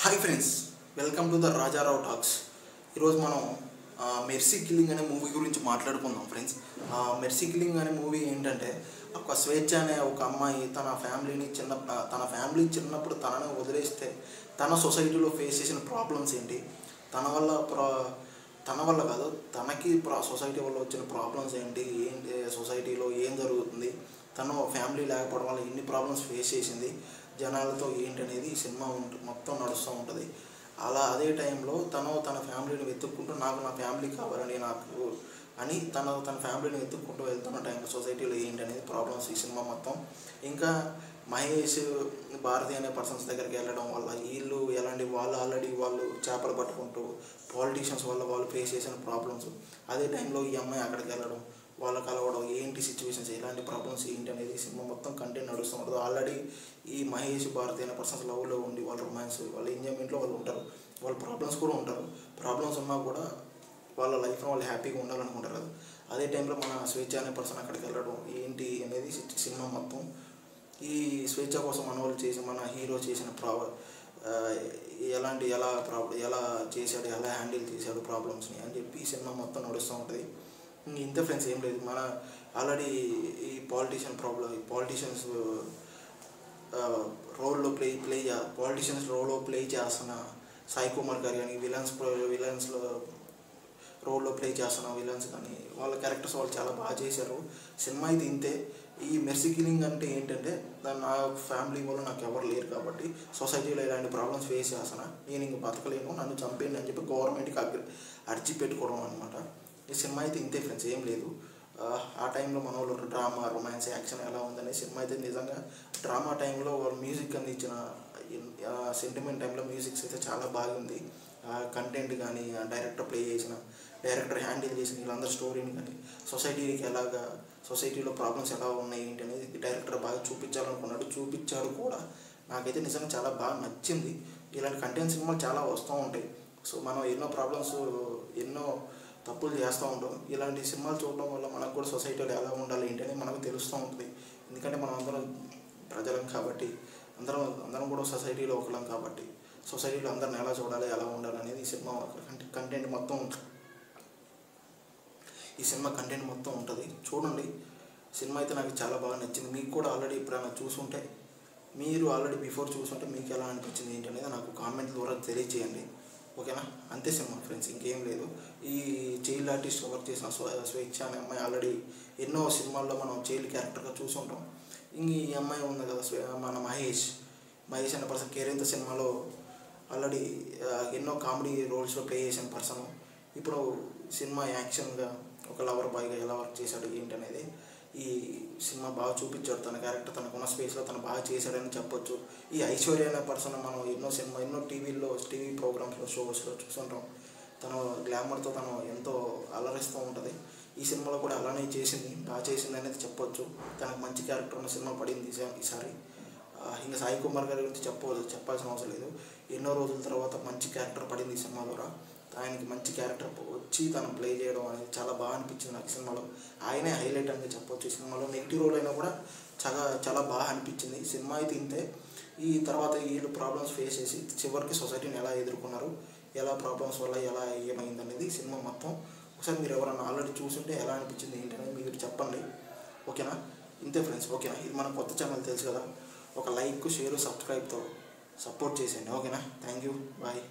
Hi friends, welcome to the Rajarao talks. ఈరోజు మనం mercy killing అనే మూవీ గురించి మాట్లాడుకుందాం ఫ్రెండ్స్. మెర్సీ కిల్లింగ్ అనే మూవీ ఏంటంటే, ఒక స్వేచ్ఛ అనే ఒక అమ్మాయి తన ఫ్యామిలీ చిన్నప్పుడు తనని వదిలేస్తే తన సొసైటీలో ఫేస్ చేసిన ప్రాబ్లమ్స్ ఏంటి, తన వల్ల కాదు తనకి సొసైటీ వల్ల వచ్చిన ప్రాబ్లమ్స్ ఏంటి, సొసైటీలో ఏం జరుగుతుంది, తను ఫ్యామిలీ లేకపోవడం వల్ల ఎన్ని ప్రాబ్లమ్స్ ఫేస్ చేసింది, జనాలతో ఏంటి అనేది ఈ సినిమా మొత్తం నడుస్తూ ఉంటుంది. అదే టైంలో తన ఫ్యామిలీని వెతుక్కుంటూ నా ఫ్యామిలీ కావాలని అని తన ఫ్యామిలీని వెతుక్కుంటూ వెళ్తున్న టైంలో సొసైటీలో ఏంటి అనేది ప్రాబ్లమ్స్ ఈ సినిమా మొత్తం. ఇంకా మహేష్, భారతి అనే పర్సన్స్ దగ్గరికి వెళ్ళడం వల్ల వాళ్ళు చేపలు పట్టుకుంటూ పాలిటీషియన్స్ వల్ల వాళ్ళు ఫేస్ చేసిన ప్రాబ్లమ్స్, అదే టైంలో ఈ అమ్మాయి అక్కడికి వెళ్ళడం, వాళ్ళు కలవడం, ఏంటి సిచ్యువేషన్స్, ఎలాంటి ప్రాబ్లమ్స్ ఏంటి అనేది సినిమా మొత్తం కంటెంట్ నడుస్తూ ఉంటుంది. ఆల్రెడీ ఈ మహేష్, భారతి అనే పర్సన్స్ లవ్లో ఉండి వాళ్ళ రొమాన్స్, వాళ్ళ ఎంజాయ్మెంట్లో వాళ్ళు ఉంటారు, వాళ్ళ ప్రాబ్లమ్స్ కూడా ఉంటారు. ప్రాబ్లమ్స్ ఉన్నా కూడా వాళ్ళ లైఫ్లో వాళ్ళు హ్యాపీగా ఉండాలనుకుంటారు కదా. అదే టైంలో మన స్వేచ్ఛ అనే పర్సన్ అక్కడికి వెళ్ళడం ఏంటి అనేది సినిమా మొత్తం. ఈ స్వేచ్ఛ కోసం మన హీరో చేసిన ఎలా చేశాడు, ఎలా హ్యాండిల్ చేశాడు ప్రాబ్లమ్స్ని అని చెప్పి ఈ సినిమా మొత్తం నడుస్తూ ఉంటుంది. ఇంత ఫ్రెండ్స్ ఏం లేదు, మన ఆల్రెడీ ఈ పాలిటీషియన్స్ రోల్లో ప్లే చేస్తున్న సాయి కుమార్ గారు కానీ, విలన్స్లో రోల్లో ప్లే చేస్తున్న విలన్స్ కానీ, వాళ్ళ క్యారెక్టర్స్ వాళ్ళు చాలా బాగా చేశారు. సినిమా అయితే ఇంతే. ఈ మెర్సీ కిల్లింగ్ అంటే ఏంటంటే, నా ఫ్యామిలీ వాళ్ళు నాకు ఎవరు లేరు కాబట్టి సొసైటీలో ఇలాంటి ప్రాబ్లమ్స్ ఫేస్ చేస్తున్నా, నేను ఇంక బతకలేను, నన్ను చంపేయండి అని చెప్పి గవర్నమెంట్కి అర్జీ పెట్టుకోవడం అనమాట. ఈ సినిమా అయితే ఇంతే ఫ్రెండ్స్, ఏం లేదు. ఆ టైంలో మన వాళ్ళు డ్రామా, రొమాన్స్, యాక్షన్ ఎలా ఉందనే సినిమా అయితే నిజంగా డ్రామా టైంలో వాళ్ళు మ్యూజిక్ అందించిన సెంటిమెంట్ టైంలో మ్యూజిక్స్ అయితే చాలా బాగుంది. కంటెంట్ కానీ, డైరెక్టర్ హ్యాండిల్ చేసిన వీళ్ళందరూ స్టోరీని కానీ, సొసైటీలో ప్రాబ్లమ్స్ ఎలా ఉన్నాయి ఏంటి అనేది డైరెక్టర్ బాగా చూపించాడు కూడా. నాకైతే నిజంగా చాలా బాగా నచ్చింది. ఇలాంటి కంటెంట్ సినిమాలు చాలా వస్తూ ఉంటాయి. సో మనం ఎన్నో తప్పులు చేస్తూ ఉంటాం. ఇలాంటి సినిమాలు చూడడం వల్ల మనకు కూడా సొసైటీలో ఎలా ఉండాలి ఏంటి అనేది మనకు తెలుస్తూ ఉంటుంది. ఎందుకంటే మనం అందరం ప్రజలం కాబట్టి, అందరం కూడా సొసైటీలో ఒకలం కాబట్టి, సొసైటీలో అందరిని ఎలా చూడాలి, ఎలా ఉండాలి అనేది ఈ సినిమా కంటెంట్ మొత్తం ఉంటుంది. చూడండి, సినిమా అయితే నాకు చాలా బాగా నచ్చింది. మీకు కూడా ఆల్రెడీ ఎప్పుడైనా బిఫోర్ చూసుంటే మీకు ఎలా అనిపించింది ఏంటి అనేది నాకు కామెంట్ ద్వారా తెలియజేయండి. ఓకేనా? అంతే సినిమా ఫ్రెండ్స్, ఇంకేం లేదు. ఈ చైల్డ్ ఆర్టిస్ట్ వర్క్ చేసిన స్వేచ్ఛ అనే అమ్మాయి ఆల్రెడీ ఎన్నో సినిమాల్లో మనం చైల్డ్ క్యారెక్టర్గా చూసుంటాం. ఇంక ఈ అమ్మాయి ఉంది కదా, మన మహేష్ అనే పర్సన్ కేరింత సినిమాలో ఆల్రెడీ ఎన్నో కామెడీ రోల్స్లో ప్లే చేసిన పర్సన్. ఇప్పుడు సినిమా యాక్షన్గా ఒక లవర్ బాయ్గా ఎలా వర్క్ చేశాడు ఏంటి అనేది ఈ సినిమా బాగా చూపించాడు. తన క్యారెక్టర్ తనకున్న స్పేస్లో తను బాగా చేశాడని చెప్పొచ్చు. ఈ ఐశ్వర్య అనే పర్సన్ మనం ఎన్నో టీవీ ప్రోగ్రామ్స్లో, షోస్లో చూస్తుంటాం. తను గ్లామర్తో తను ఎంతో అలరిస్తూ ఉంటుంది. ఈ సినిమాలో కూడా అలానే బాగా చేసింది అనేది చెప్పొచ్చు. తనకు మంచి క్యారెక్టర్ ఉన్న సినిమా పడింది ఈసారి. ఇంకా సాయి కుమార్ గారి గురించి చెప్పాల్సిన అవసరం లేదు. ఎన్నో రోజుల తర్వాత మంచి క్యారెక్టర్ పడింది ఈ సినిమా ద్వారా. ఆయనకి మంచి క్యారెక్టర్ వచ్చి తను ప్లే చేయడం అనేది చాలా బాగా అనిపించింది నాకు. సినిమాలో ఆయనే హైలైట్ అని చెప్పొచ్చు. ఈ సినిమాలో నెగిటివ్ రోల్ అయినా కూడా చాలా బాగా అనిపించింది. సినిమా అయితే ఇంతే. ఈ తర్వాత వీళ్ళు ప్రాబ్లమ్స్ ఫేస్ చేసి చివరికి సొసైటీని ఎలా ఎదుర్కొన్నారు, ఎలా ప్రాబ్లమ్స్ వల్ల ఎలా ఏమైంది అనేది సినిమా మొత్తం. ఒకసారి మీరు ఎవరైనా ఆల్రెడీ చూసుంటే ఎలా అనిపించింది ఏంటి అనేది మీరు చెప్పండి. ఓకేనా? ఇంతే ఫ్రెండ్స్. ఓకేనా? ఇది మన కొత్త ఛానల్ తెలుసు కదా, ఒక లైక్, షేర్, సబ్స్క్రైబ్తో సపోర్ట్ చేసేయండి. ఓకేనా? Thank you, bye.